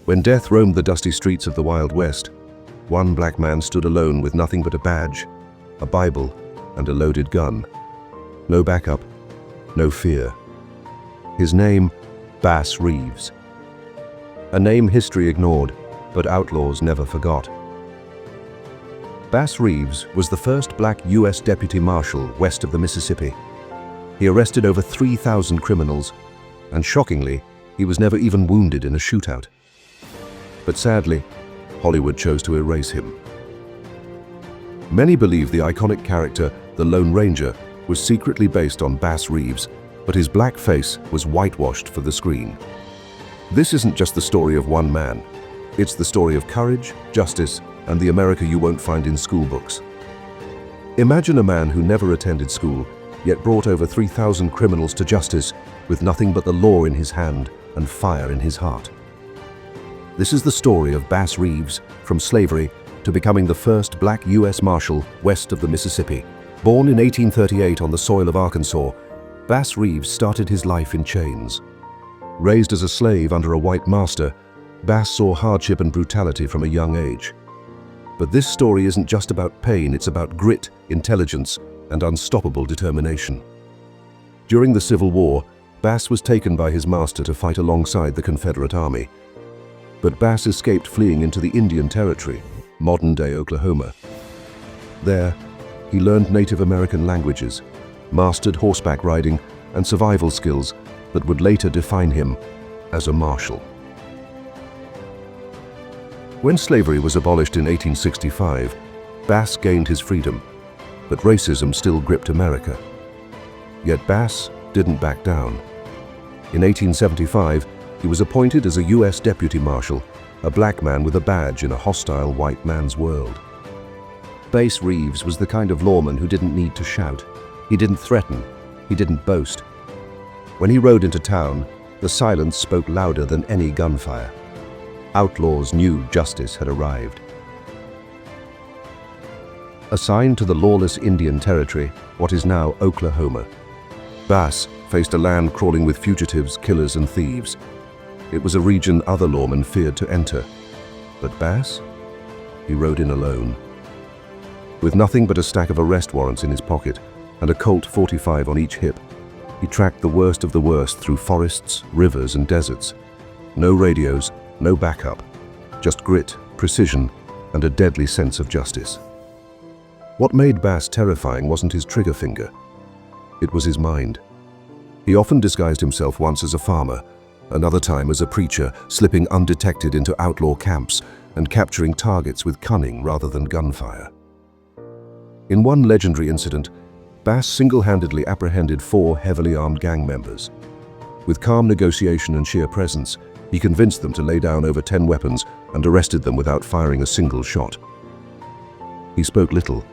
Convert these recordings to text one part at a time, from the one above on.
When death roamed the dusty streets of the Wild West, one black man stood alone with nothing but a badge, a Bible, and a loaded gun. No backup, no fear. His name, Bass Reeves. A name history ignored, but outlaws never forgot. Bass Reeves was the first black U.S. Deputy Marshal west of the Mississippi. He arrested over 3,000 criminals, and shockingly, he was never even wounded in a shootout. But sadly, Hollywood chose to erase him. Many believe the iconic character, the Lone Ranger, was secretly based on Bass Reeves, but his black face was whitewashed for the screen. This isn't just the story of one man. It's the story of courage, justice, and the America you won't find in school books. Imagine a man who never attended school, yet brought over 3,000 criminals to justice with nothing but the law in his hand and fire in his heart. This is the story of Bass Reeves, from slavery to becoming the first black U.S. Marshal west of the Mississippi. Born in 1838 on the soil of Arkansas, Bass Reeves started his life in chains. Raised as a slave under a white master, Bass saw hardship and brutality from a young age. But this story isn't just about pain, it's about grit, intelligence, and unstoppable determination. During the Civil War, Bass was taken by his master to fight alongside the Confederate Army. But Bass escaped, fleeing into the Indian Territory, modern-day Oklahoma. There, he learned Native American languages, mastered horseback riding, and survival skills that would later define him as a marshal. When slavery was abolished in 1865, Bass gained his freedom, but racism still gripped America. Yet Bass didn't back down. In 1875, he was appointed as a U.S. Deputy Marshal, a black man with a badge in a hostile white man's world. Bass Reeves was the kind of lawman who didn't need to shout. He didn't threaten. He didn't boast. When he rode into town, the silence spoke louder than any gunfire. Outlaws knew justice had arrived. Assigned to the lawless Indian Territory, what is now Oklahoma, Bass faced a land crawling with fugitives, killers, and thieves. It was a region other lawmen feared to enter. But Bass? He rode in alone. With nothing but a stack of arrest warrants in his pocket and a Colt .45 on each hip, he tracked the worst of the worst through forests, rivers, and deserts. No radios, no backup, just grit, precision, and a deadly sense of justice. What made Bass terrifying wasn't his trigger finger. It was his mind. He often disguised himself, once as a farmer, another time as a preacher, slipping undetected into outlaw camps and capturing targets with cunning rather than gunfire. In one legendary incident, Bass single-handedly apprehended 4 heavily armed gang members. With calm negotiation and sheer presence, he convinced them to lay down over 10 weapons and arrested them without firing a single shot. He spoke little,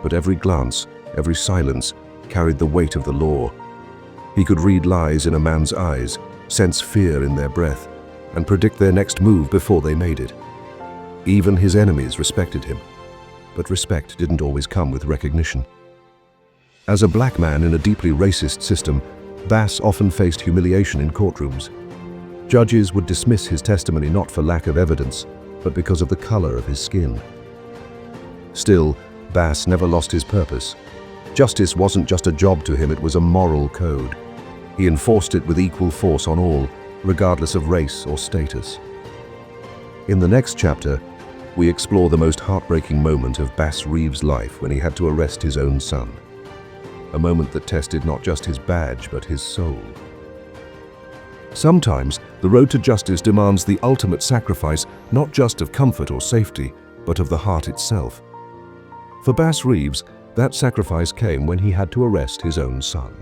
but every glance, every silence carried the weight of the law. He could read lies in a man's eyes, sense fear in their breath, and predict their next move before they made it. Even his enemies respected him, but respect didn't always come with recognition. As a black man in a deeply racist system, Bass often faced humiliation in courtrooms. Judges would dismiss his testimony not for lack of evidence, but because of the color of his skin. Still, Bass never lost his purpose. Justice wasn't just a job to him, it was a moral code. He enforced it with equal force on all, regardless of race or status. In the next chapter, we explore the most heartbreaking moment of Bass Reeves' life when he had to arrest his own son. A moment that tested not just his badge, but his soul. Sometimes, the road to justice demands the ultimate sacrifice, not just of comfort or safety, but of the heart itself. For Bass Reeves, that sacrifice came when he had to arrest his own son.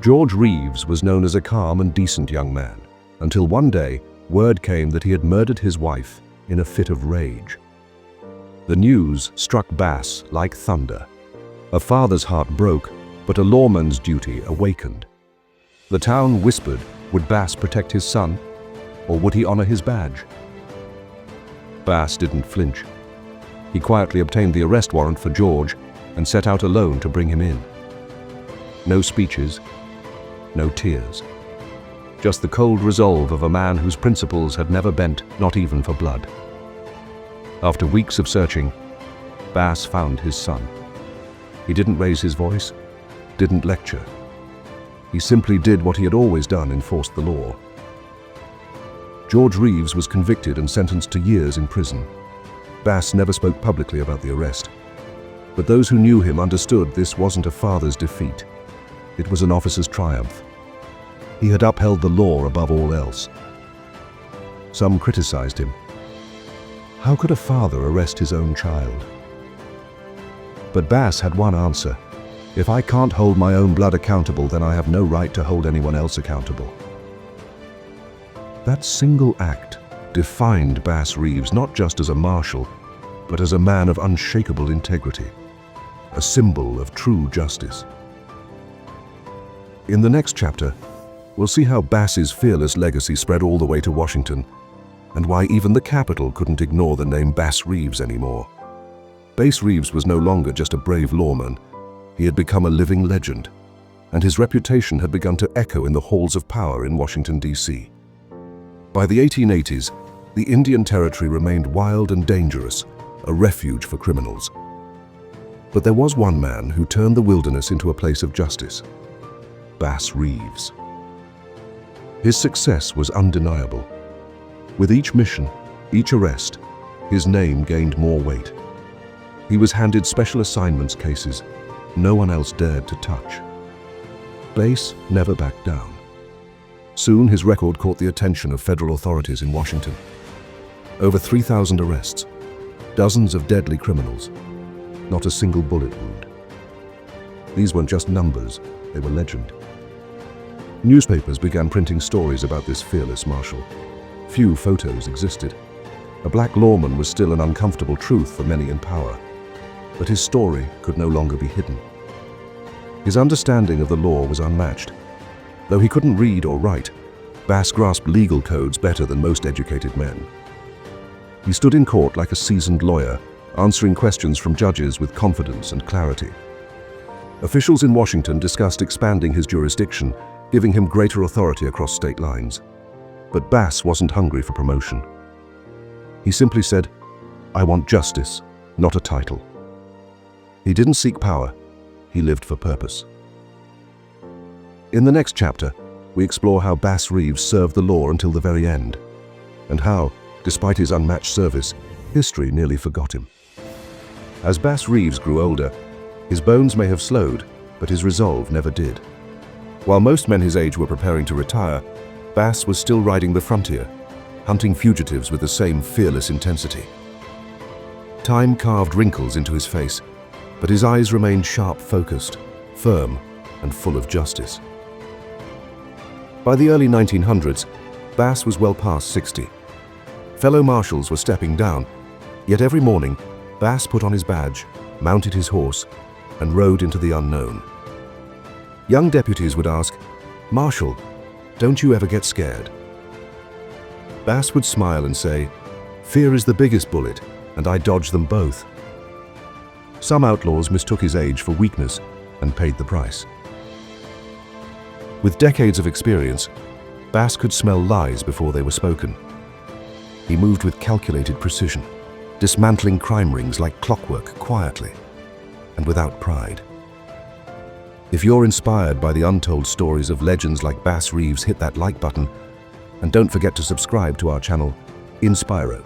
George Reeves was known as a calm and decent young man, until one day, word came that he had murdered his wife in a fit of rage. The news struck Bass like thunder. A father's heart broke, but a lawman's duty awakened. The town whispered, would Bass protect his son, or would he honor his badge? Bass didn't flinch. He quietly obtained the arrest warrant for George and set out alone to bring him in. No speeches, no tears, just the cold resolve of a man whose principles had never bent, not even for blood. After weeks of searching, Bass found his son. He didn't raise his voice, didn't lecture. He simply did what he had always done, enforced the law. George Reeves was convicted and sentenced to years in prison. Bass never spoke publicly about the arrest, but those who knew him understood this wasn't a father's defeat. It was an officer's triumph. He had upheld the law above all else. Some criticized him. How could a father arrest his own child? But Bass had one answer. If I can't hold my own blood accountable, then I have no right to hold anyone else accountable. That single act defined Bass Reeves not just as a marshal, but as a man of unshakable integrity, a symbol of true justice. In the next chapter, we'll see how Bass's fearless legacy spread all the way to Washington, and why even the Capitol couldn't ignore the name Bass Reeves anymore. Bass Reeves was no longer just a brave lawman. He had become a living legend, and his reputation had begun to echo in the halls of power in Washington, D.C. By the 1880s, the Indian Territory remained wild and dangerous, a refuge for criminals. But there was one man who turned the wilderness into a place of justice: Bass Reeves. His success was undeniable. With each mission, each arrest, his name gained more weight. He was handed special assignments cases no one else dared to touch. Bass never backed down. Soon his record caught the attention of federal authorities in Washington. Over 3,000 arrests, dozens of deadly criminals, not a single bullet wound. These weren't just numbers, they were legend. Newspapers began printing stories about this fearless marshal. Few photos existed. A black lawman was still an uncomfortable truth for many in power. But his story could no longer be hidden. His understanding of the law was unmatched. Though he couldn't read or write, Bass grasped legal codes better than most educated men. He stood in court like a seasoned lawyer, answering questions from judges with confidence and clarity. Officials in Washington discussed expanding his jurisdiction, giving him greater authority across state lines. But Bass wasn't hungry for promotion. He simply said, "I want justice, not a title." He didn't seek power, he lived for purpose. In the next chapter, we explore how Bass Reeves served the law until the very end, and how, despite his unmatched service, history nearly forgot him. As Bass Reeves grew older, his bones may have slowed, but his resolve never did. While most men his age were preparing to retire, Bass was still riding the frontier, hunting fugitives with the same fearless intensity. Time carved wrinkles into his face, but his eyes remained sharp-focused, firm, and full of justice. By the early 1900s, Bass was well past 60. Fellow marshals were stepping down, yet every morning, Bass put on his badge, mounted his horse, and rode into the unknown. Young deputies would ask, "Marshal, don't you ever get scared?" Bass would smile and say, "Fear is the biggest bullet, and I dodge them both." Some outlaws mistook his age for weakness and paid the price. With decades of experience, Bass could smell lies before they were spoken. He moved with calculated precision, dismantling crime rings like clockwork quietly and without pride. If you're inspired by the untold stories of legends like Bass Reeves, hit that like button, and don't forget to subscribe to our channel, Inspiro.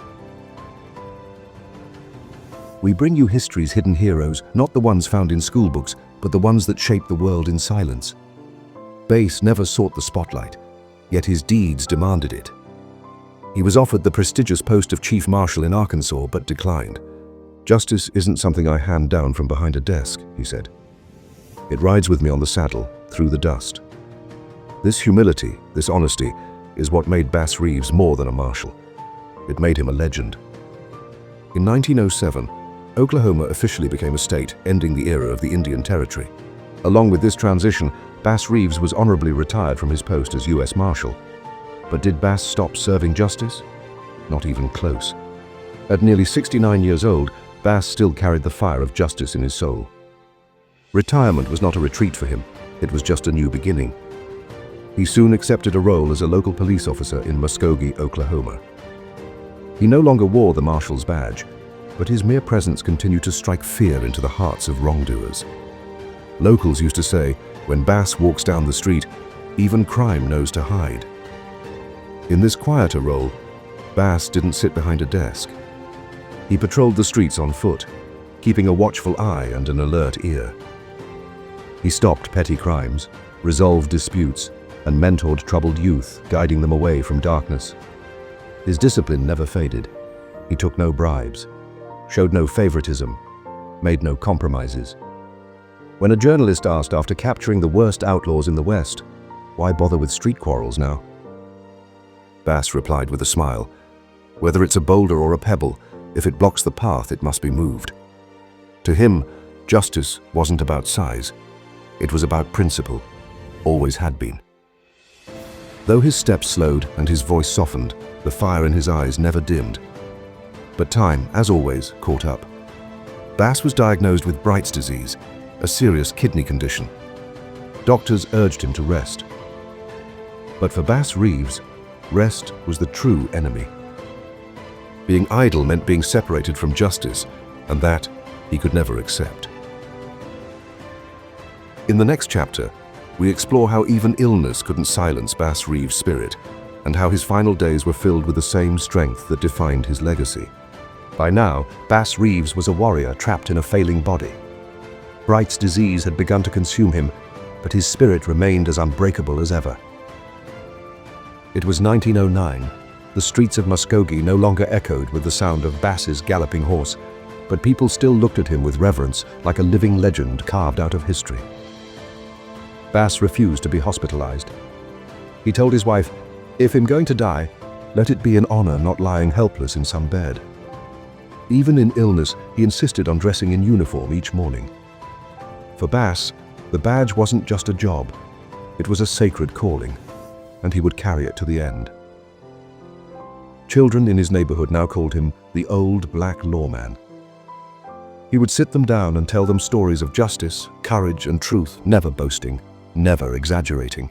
We bring you history's hidden heroes, not the ones found in schoolbooks, but the ones that shape the world in silence. Bass never sought the spotlight, yet his deeds demanded it. He was offered the prestigious post of Chief Marshal in Arkansas, but declined. "Justice isn't something I hand down from behind a desk," he said. "It rides with me on the saddle, through the dust." This humility, this honesty, is what made Bass Reeves more than a marshal. It made him a legend. In 1907, Oklahoma officially became a state, ending the era of the Indian Territory. Along with this transition, Bass Reeves was honorably retired from his post as U.S. Marshal. But did Bass stop serving justice? Not even close. At nearly 69 years old, Bass still carried the fire of justice in his soul. Retirement was not a retreat for him, it was just a new beginning. He soon accepted a role as a local police officer in Muskogee, Oklahoma. He no longer wore the Marshal's badge, but his mere presence continued to strike fear into the hearts of wrongdoers. Locals used to say, when Bass walks down the street, even crime knows to hide. In this quieter role, Bass didn't sit behind a desk. He patrolled the streets on foot, keeping a watchful eye and an alert ear. He stopped petty crimes, resolved disputes, and mentored troubled youth, guiding them away from darkness. His discipline never faded. He took no bribes, showed no favoritism, made no compromises. When a journalist asked after capturing the worst outlaws in the West, why bother with street quarrels now? Bass replied with a smile, "Whether it's a boulder or a pebble, if it blocks the path, it must be moved." To him, justice wasn't about size. It was about principle, always had been. Though his steps slowed and his voice softened, the fire in his eyes never dimmed. But time, as always, caught up. Bass was diagnosed with Bright's disease, a serious kidney condition. Doctors urged him to rest. But for Bass Reeves, rest was the true enemy. Being idle meant being separated from justice, and that he could never accept. In the next chapter, we explore how even illness couldn't silence Bass Reeves' spirit, and how his final days were filled with the same strength that defined his legacy. By now, Bass Reeves was a warrior trapped in a failing body. Bright's disease had begun to consume him, but his spirit remained as unbreakable as ever. It was 1909. The streets of Muskogee no longer echoed with the sound of Bass's galloping horse, but people still looked at him with reverence, like a living legend carved out of history. Bass refused to be hospitalized. He told his wife, "If I'm going to die, let it be an honor, not lying helpless in some bed." Even in illness, he insisted on dressing in uniform each morning. For Bass, the badge wasn't just a job. It was a sacred calling, and he would carry it to the end. Children in his neighborhood now called him the Old Black Lawman. He would sit them down and tell them stories of justice, courage, and truth, never boasting, never exaggerating.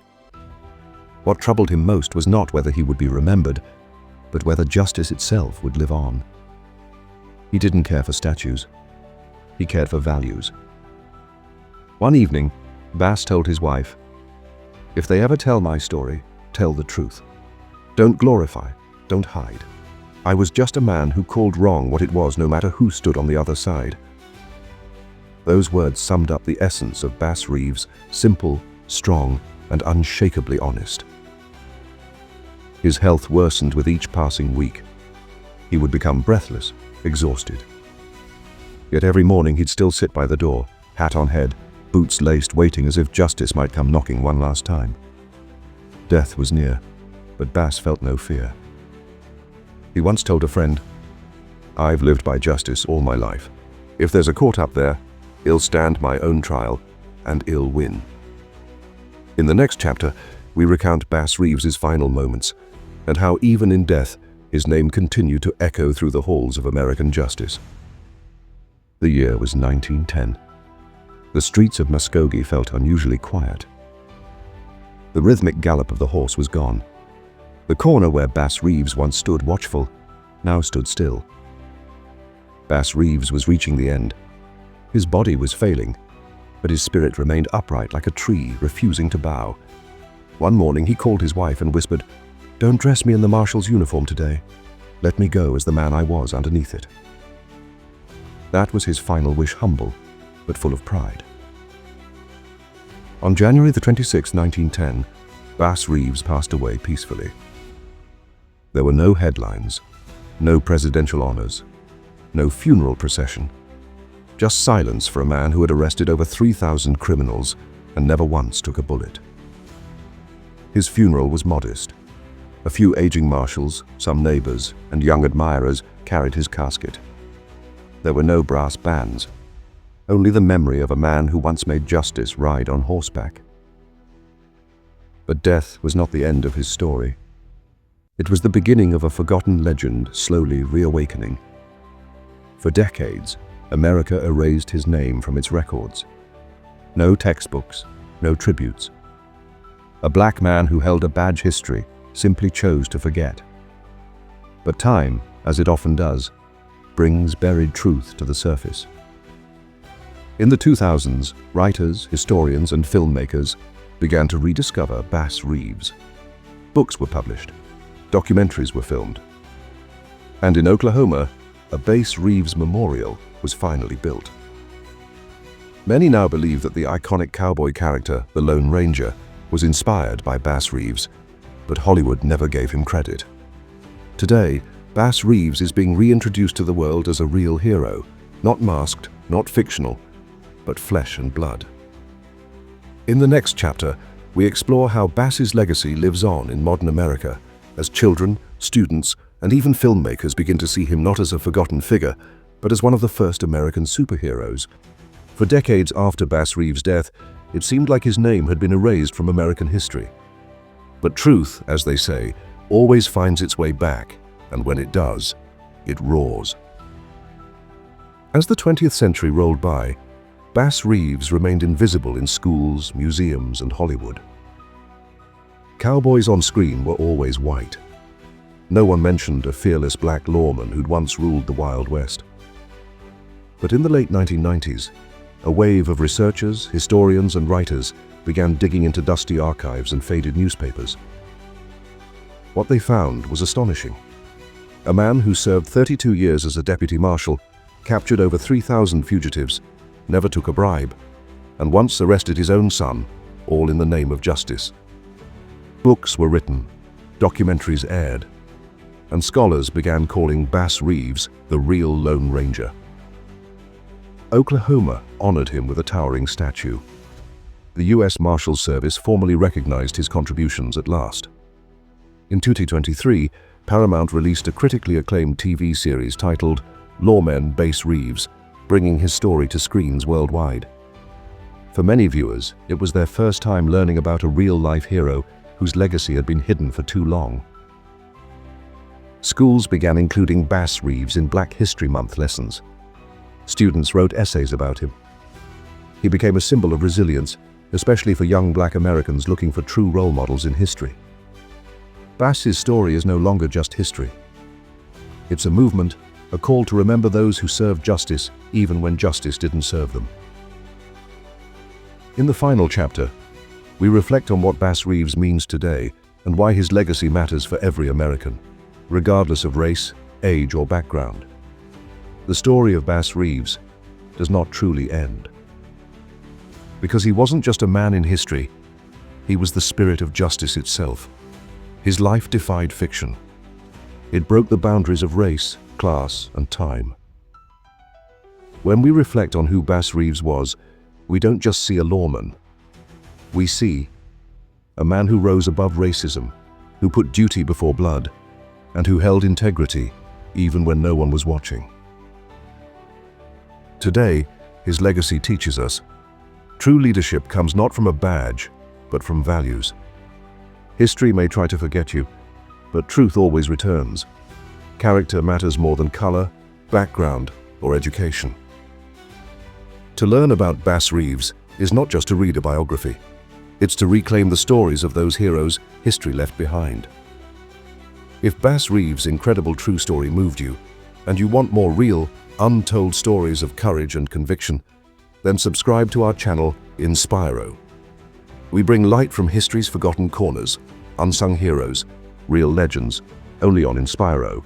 What troubled him most was not whether he would be remembered, but whether justice itself would live on. He didn't care for statues. He cared for values. One evening, Bass told his wife, "If they ever tell my story, tell the truth. Don't glorify, don't hide. I was just a man who called wrong what it was, no matter who stood on the other side." Those words summed up the essence of Bass Reeves, simple, strong, and unshakably honest. His health worsened with each passing week. He would become breathless, exhausted. Yet every morning he'd still sit by the door, hat on head, boots laced, waiting as if justice might come knocking one last time. Death was near, but Bass felt no fear. He once told a friend, "I've lived by justice all my life. If there's a court up there, I'll stand my own trial, and I'll win." In the next chapter, we recount Bass Reeves' final moments, and how even in death, his name continued to echo through the halls of American justice. The year was 1910. The streets of Muskogee felt unusually quiet. The rhythmic gallop of the horse was gone. The corner where Bass Reeves once stood watchful now stood still. Bass Reeves was reaching the end. His body was failing, but his spirit remained upright like a tree, refusing to bow. One morning he called his wife and whispered, "Don't dress me in the Marshal's uniform today. Let me go as the man I was underneath it." That was his final wish, humble, but full of pride. On January the 26th, 1910, Bass Reeves passed away peacefully. There were no headlines, no presidential honors, no funeral procession, just silence for a man who had arrested over 3,000 criminals and never once took a bullet. His funeral was modest. A few aging marshals, some neighbors, and young admirers carried his casket. There were no brass bands, only the memory of a man who once made justice ride on horseback. But death was not the end of his story. It was the beginning of a forgotten legend slowly reawakening. For decades, America erased his name from its records. No textbooks, no tributes. A black man who held a badge history simply chose to forget. But time, as it often does, brings buried truth to the surface. In the 2000s, writers, historians, and filmmakers began to rediscover Bass Reeves. Books were published, documentaries were filmed, and in Oklahoma, a Bass Reeves memorial was finally built. Many now believe that the iconic cowboy character, the Lone Ranger, was inspired by Bass Reeves, but Hollywood never gave him credit. Today, Bass Reeves is being reintroduced to the world as a real hero, not masked, not fictional, but flesh and blood. In the next chapter, we explore how Bass's legacy lives on in modern America as children, students, and even filmmakers begin to see him not as a forgotten figure, but as one of the first American superheroes. For decades after Bass Reeves' death, it seemed like his name had been erased from American history. But truth, as they say, always finds its way back, and when it does, it roars. As the 20th century rolled by, Bass Reeves remained invisible in schools, museums, and Hollywood. Cowboys on screen were always white. No one mentioned a fearless black lawman who'd once ruled the Wild West. But in the late 1990s, a wave of researchers, historians, and writers began digging into dusty archives and faded newspapers. What they found was astonishing. A man who served 32 years as a deputy marshal, captured over 3,000 fugitives, never took a bribe, and once arrested his own son, all in the name of justice. Books were written, documentaries aired, and scholars began calling Bass Reeves the real Lone Ranger. Oklahoma honored him with a towering statue. The U.S. Marshal Service formally recognized his contributions at last. In 2023, Paramount released a critically acclaimed TV series titled Lawmen, Bass Reeves, bringing his story to screens worldwide. For many viewers, it was their first time learning about a real-life hero whose legacy had been hidden for too long. Schools began including Bass Reeves in Black History Month lessons. Students wrote essays about him. He became a symbol of resilience, especially for young black Americans looking for true role models in history. Bass's story is no longer just history. It's a movement, a call to remember those who served justice even when justice didn't serve them. In the final chapter, we reflect on what Bass Reeves means today and why his legacy matters for every American, regardless of race, age, or background. The story of Bass Reeves does not truly end. Because he wasn't just a man in history, he was the spirit of justice itself. His life defied fiction. It broke the boundaries of race, class, and time. When we reflect on who Bass Reeves was, we don't just see a lawman. We see a man who rose above racism, who put duty before blood, and who held integrity even when no one was watching. Today, his legacy teaches us, true leadership comes not from a badge, but from values. History may try to forget you, but truth always returns. Character matters more than color, background, or education. To learn about Bass Reeves is not just to read a biography. It's to reclaim the stories of those heroes history left behind. If Bass Reeves' incredible true story moved you, and you want more real, untold stories of courage and conviction, then subscribe to our channel, Inspiro. We bring light from history's forgotten corners, unsung heroes, real legends, only on Inspiro.